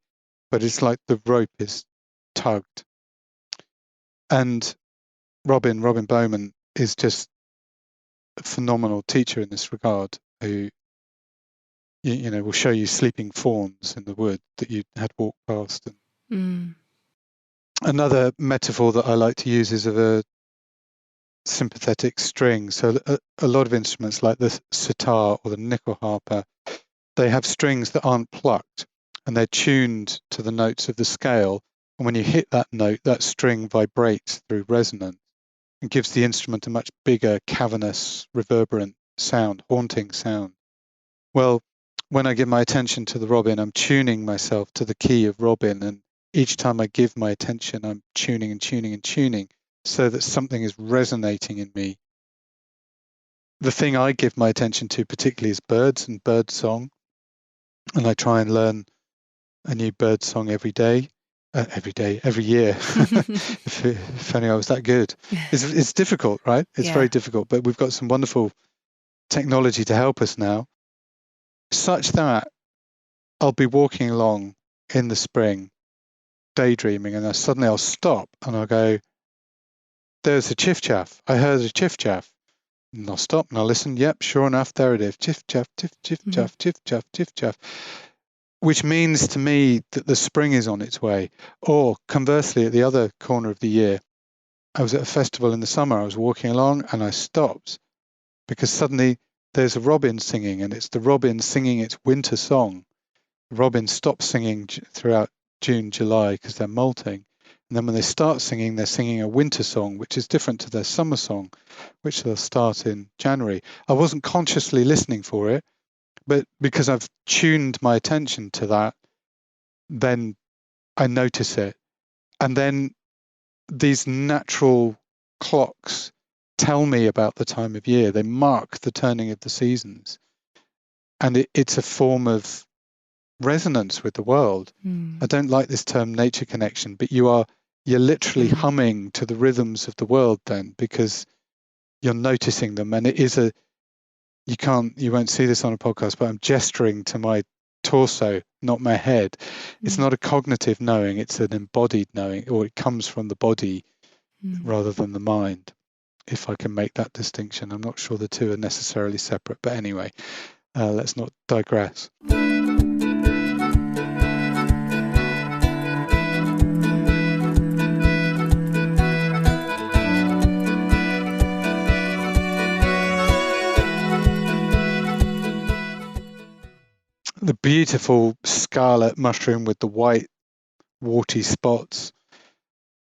but it's like the rope is tugged. And Robin Bowman is just a phenomenal teacher in this regard, who will show you sleeping fawns in the wood that you had walked past. And another metaphor that I like to use is of a sympathetic string. So a lot of instruments like the sitar or the nickel harper, they have strings that aren't plucked and they're tuned to the notes of the scale. And when you hit that note, that string vibrates through resonance and gives the instrument a much bigger, cavernous, reverberant sound, haunting sound. Well, when I give my attention to the robin, I'm tuning myself to the key of robin. And each time I give my attention, I'm tuning and tuning and tuning, so that something is resonating in me. The thing I give my attention to particularly is birds and bird song. And I try and learn a new bird song every year. if only I was that good. It's difficult, right? It's very difficult, but we've got some wonderful technology to help us now, such that I'll be walking along in the spring, daydreaming, and suddenly I'll stop and I'll go, there's a chiff-chaff. I heard a chiff-chaff. And I'll stop and I'll listen. Yep, sure enough, there it is. Chiff-chaff, chiff-chaff, chiff-chaff, chiff-chaff. Which means to me that the spring is on its way. Or conversely, at the other corner of the year, I was at a festival in the summer. I was walking along and I stopped because suddenly there's a robin singing, and it's the robin singing its winter song. The robin stops singing throughout June, July because they're molting. And then when they start singing, they're singing a winter song, which is different to their summer song, which they'll start in January. I wasn't consciously listening for it, but because I've tuned my attention to that, then I notice it. And then these natural clocks tell me about the time of year. They mark the turning of the seasons. And it's a form of resonance with the world. I don't like this term nature connection, but you're literally humming to the rhythms of the world then, because you're noticing them. And it is you won't see this on a podcast, but I'm gesturing to my torso, not my head. It's Mm. not a cognitive knowing, it's an embodied knowing, or it comes from the body rather than the mind, if I can make that distinction. I'm not sure the two are necessarily separate, but anyway, let's not digress. The beautiful scarlet mushroom with the white warty spots,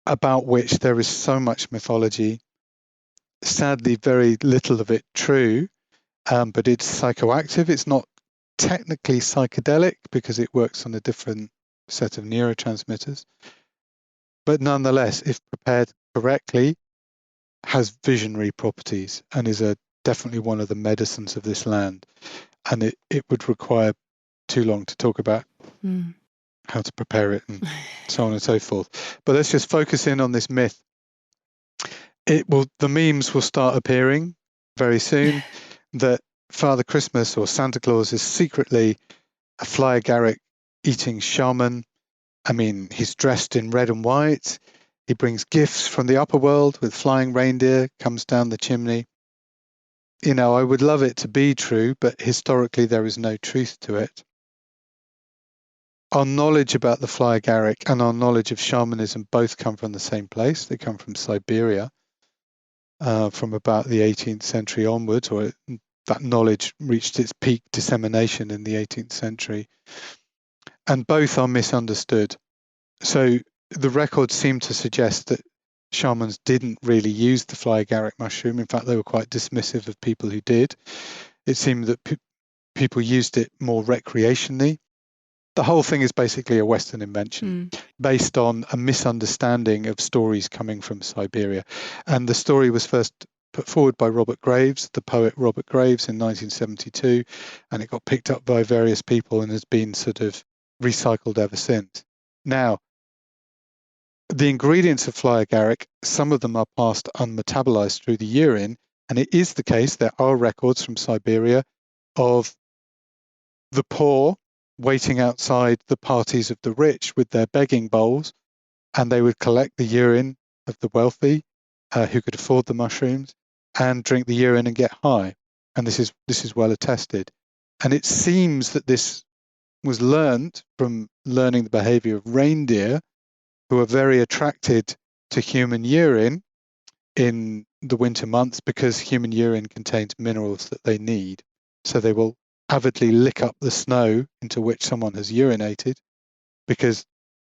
about which there is so much mythology. Sadly, very little of it true, but it's psychoactive. It's not technically psychedelic because it works on a different set of neurotransmitters. But nonetheless, if prepared correctly, has visionary properties and is definitely one of the medicines of this land. And it would require too long to talk about how to prepare it and so on and so forth. But let's just focus in on this myth. The memes will start appearing very soon that Father Christmas or Santa Claus is secretly a Fly Agaric eating shaman. I mean, he's dressed in red and white. He brings gifts from the upper world with flying reindeer, comes down the chimney. You know, I would love it to be true, but historically there is no truth to it. Our knowledge about the Fly Agaric and our knowledge of shamanism both come from the same place. They come from Siberia, from about the 18th century onwards, or that knowledge reached its peak dissemination in the 18th century. And both are misunderstood. So the records seem to suggest that shamans didn't really use the Fly Agaric mushroom. In fact, they were quite dismissive of people who did. It seemed that people used it more recreationally. The whole thing is basically a Western invention based on a misunderstanding of stories coming from Siberia. And the story was first put forward by Robert Graves, the poet Robert Graves, in 1972, and it got picked up by various people and has been sort of recycled ever since. Now, the ingredients of Fly Agaric, some of them are passed unmetabolized through the urine, and it is the case there are records from Siberia of the poor waiting outside the parties of the rich with their begging bowls, and they would collect the urine of the wealthy who could afford the mushrooms and drink the urine and get high. And this is well attested. And it seems that this was learned from learning the behavior of reindeer, who are very attracted to human urine in the winter months because human urine contains minerals that they need. So they will avidly lick up the snow into which someone has urinated, because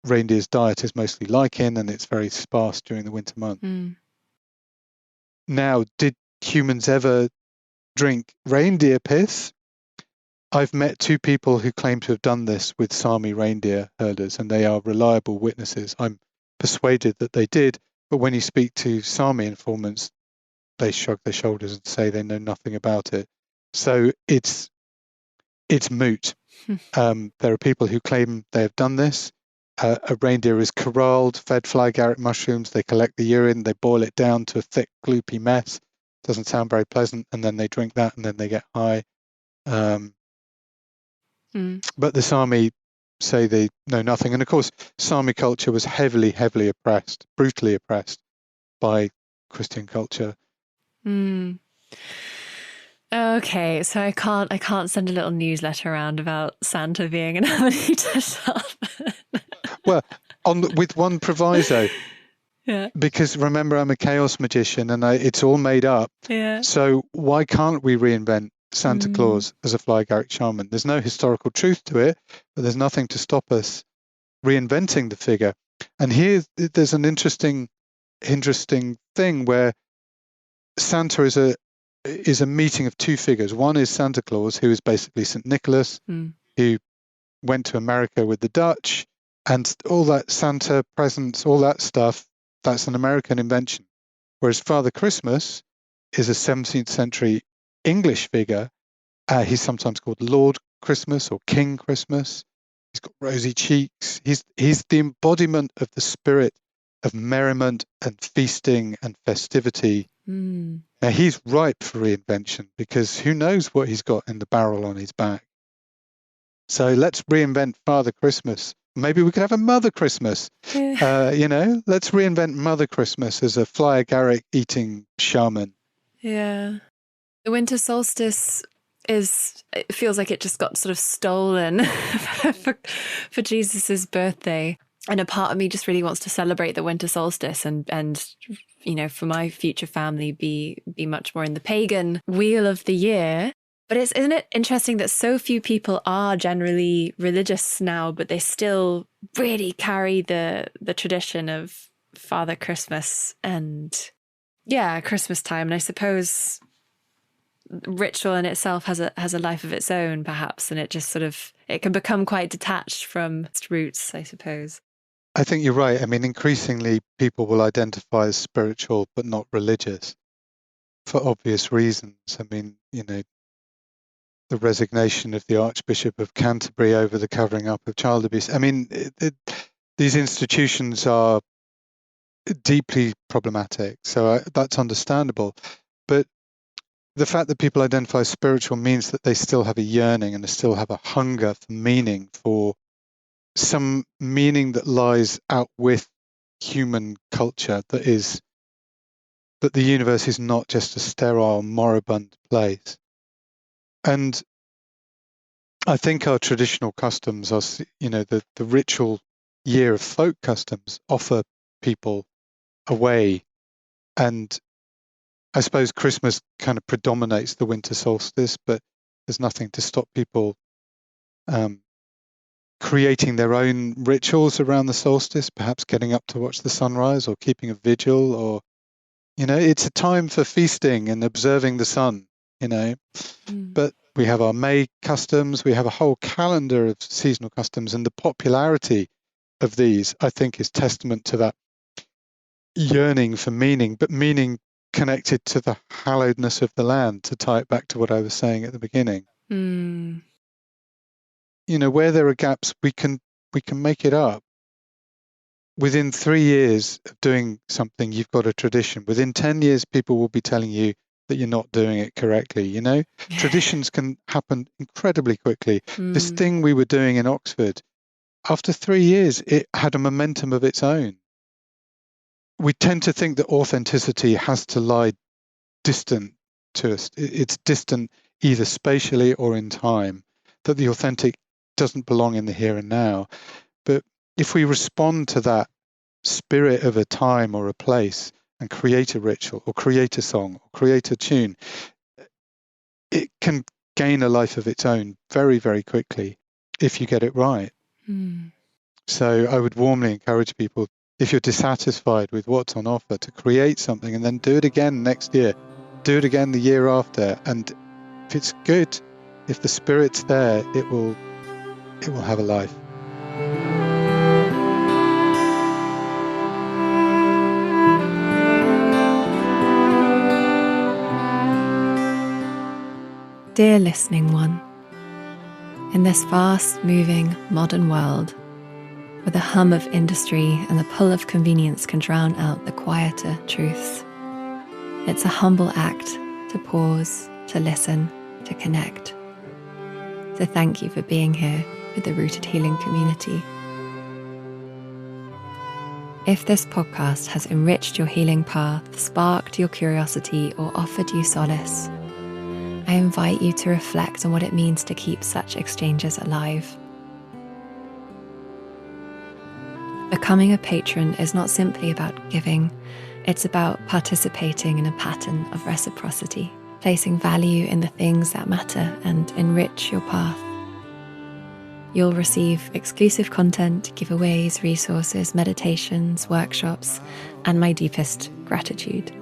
reindeer's diet is mostly lichen and it's very sparse during the winter months. Now, did humans ever drink reindeer piss? I've met two people who claim to have done this with Sami reindeer herders, and they are reliable witnesses. I'm persuaded that they did, but when you speak to Sami informants, they shrug their shoulders and say they know nothing about it. So it's moot. There are people who claim they have done this. A reindeer is corralled, fed Fly Agaric mushrooms. They collect the urine, they boil it down to a thick, gloopy mess. Doesn't sound very pleasant, and then they drink that, and then they get high. But the Sami say they know nothing. And of course, Sami culture was heavily, heavily oppressed, brutally oppressed by Christian culture. Okay, so I can't send a little newsletter around about Santa being an Amanita shaman. Well, with one proviso. Yeah. Because remember, I'm a chaos magician and it's all made up. Yeah. So why can't we reinvent Santa Claus as a Fly Agaric shaman? There's no historical truth to it, but there's nothing to stop us reinventing the figure. And here there's an interesting thing where Santa is a meeting of two figures. One is Santa Claus, who is basically St. Nicholas, who went to America with the Dutch, and all that Santa presents, all that stuff, that's an American invention. Whereas Father Christmas is a 17th century English figure. He's sometimes called Lord Christmas or King Christmas. He's got rosy cheeks. He's the embodiment of the spirit of merriment and feasting and festivity. Now, he's ripe for reinvention because who knows what he's got in the barrel on his back. So let's reinvent Father Christmas. Maybe we could have a Mother Christmas. Let's reinvent Mother Christmas as a Fly Agaric eating shaman. Yeah. The winter solstice it feels like it just got sort of stolen for Jesus's birthday. And a part of me just really wants to celebrate the winter solstice and for my future family, be much more in the pagan wheel of the year. But isn't it interesting that so few people are generally religious now, but they still really carry the tradition of Father Christmas and, Christmas time. And I suppose ritual in itself has a life of its own, perhaps, and it just sort of, it can become quite detached from its roots, I suppose. I think you're right. I mean, increasingly people will identify as spiritual but not religious for obvious reasons. I mean, the resignation of the Archbishop of Canterbury over the covering up of child abuse. I mean, these institutions are deeply problematic, so that's understandable. But the fact that people identify as spiritual means that they still have a yearning and they still have a hunger for meaning, for some meaning that lies out with human culture, that the universe is not just a sterile, moribund place. And I think our traditional customs are, the ritual year of folk customs offer people a way. And I suppose Christmas kind of predominates the winter solstice, but there's nothing to stop people creating their own rituals around the solstice, perhaps getting up to watch the sunrise or keeping a vigil, or, it's a time for feasting and observing the sun, But we have our May customs, we have a whole calendar of seasonal customs, and the popularity of these, I think, is testament to that yearning for meaning, but meaning connected to the hallowedness of the land, to tie it back to what I was saying at the beginning. Where there are gaps, we can make it up. Within 3 years of doing something, you've got a tradition. Within 10 years, people will be telling you that you're not doing it correctly. Traditions can happen incredibly quickly. This thing we were doing in Oxford, after 3 years, it had a momentum of its own. We tend to think that authenticity has to lie distant to us. It's distant either spatially or in time, that the authentic doesn't belong in the here and now. But if we respond to that spirit of a time or a place and create a ritual or create a song or create a tune, it can gain a life of its own very, very quickly if you get it right. So I would warmly encourage people, if you're dissatisfied with what's on offer, to create something and then do it again next year, do it again the year after. And if it's good, if the spirit's there, it will have a life. Dear listening one, in this fast-moving modern world, where the hum of industry and the pull of convenience can drown out the quieter truths, it's a humble act to pause, to listen, to connect. So thank you for being here with the Rooted Healing community. If this podcast has enriched your healing path, sparked your curiosity, or offered you solace, I invite you to reflect on what it means to keep such exchanges alive. Becoming a patron is not simply about giving, it's about participating in a pattern of reciprocity, placing value in the things that matter and enrich your path. You'll receive exclusive content, giveaways, resources, meditations, workshops, and my deepest gratitude.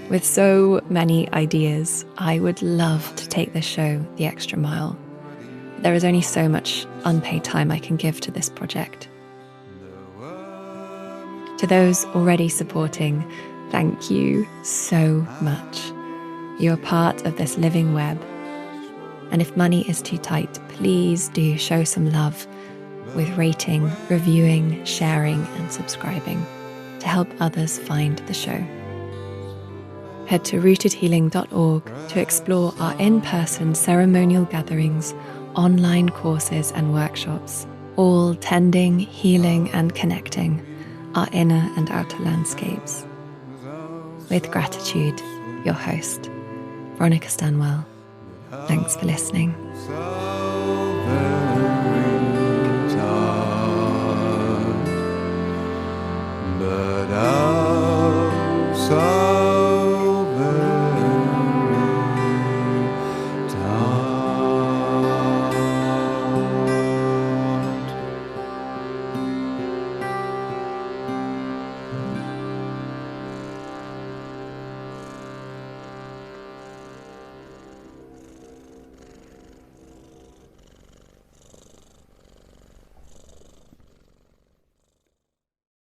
With so many ideas, I would love to take this show the extra mile. There is only so much unpaid time I can give to this project. To those already supporting, thank you so much. You are part of this living web. And if money is too tight, please do show some love with rating, reviewing, sharing, and subscribing to help others find the show. Head to rootedhealing.org to explore our in-person ceremonial gatherings online courses and workshops, all tending, healing, and connecting our inner and outer landscapes. With gratitude, your host, Veronica Stanwell. Thanks for listening. But outside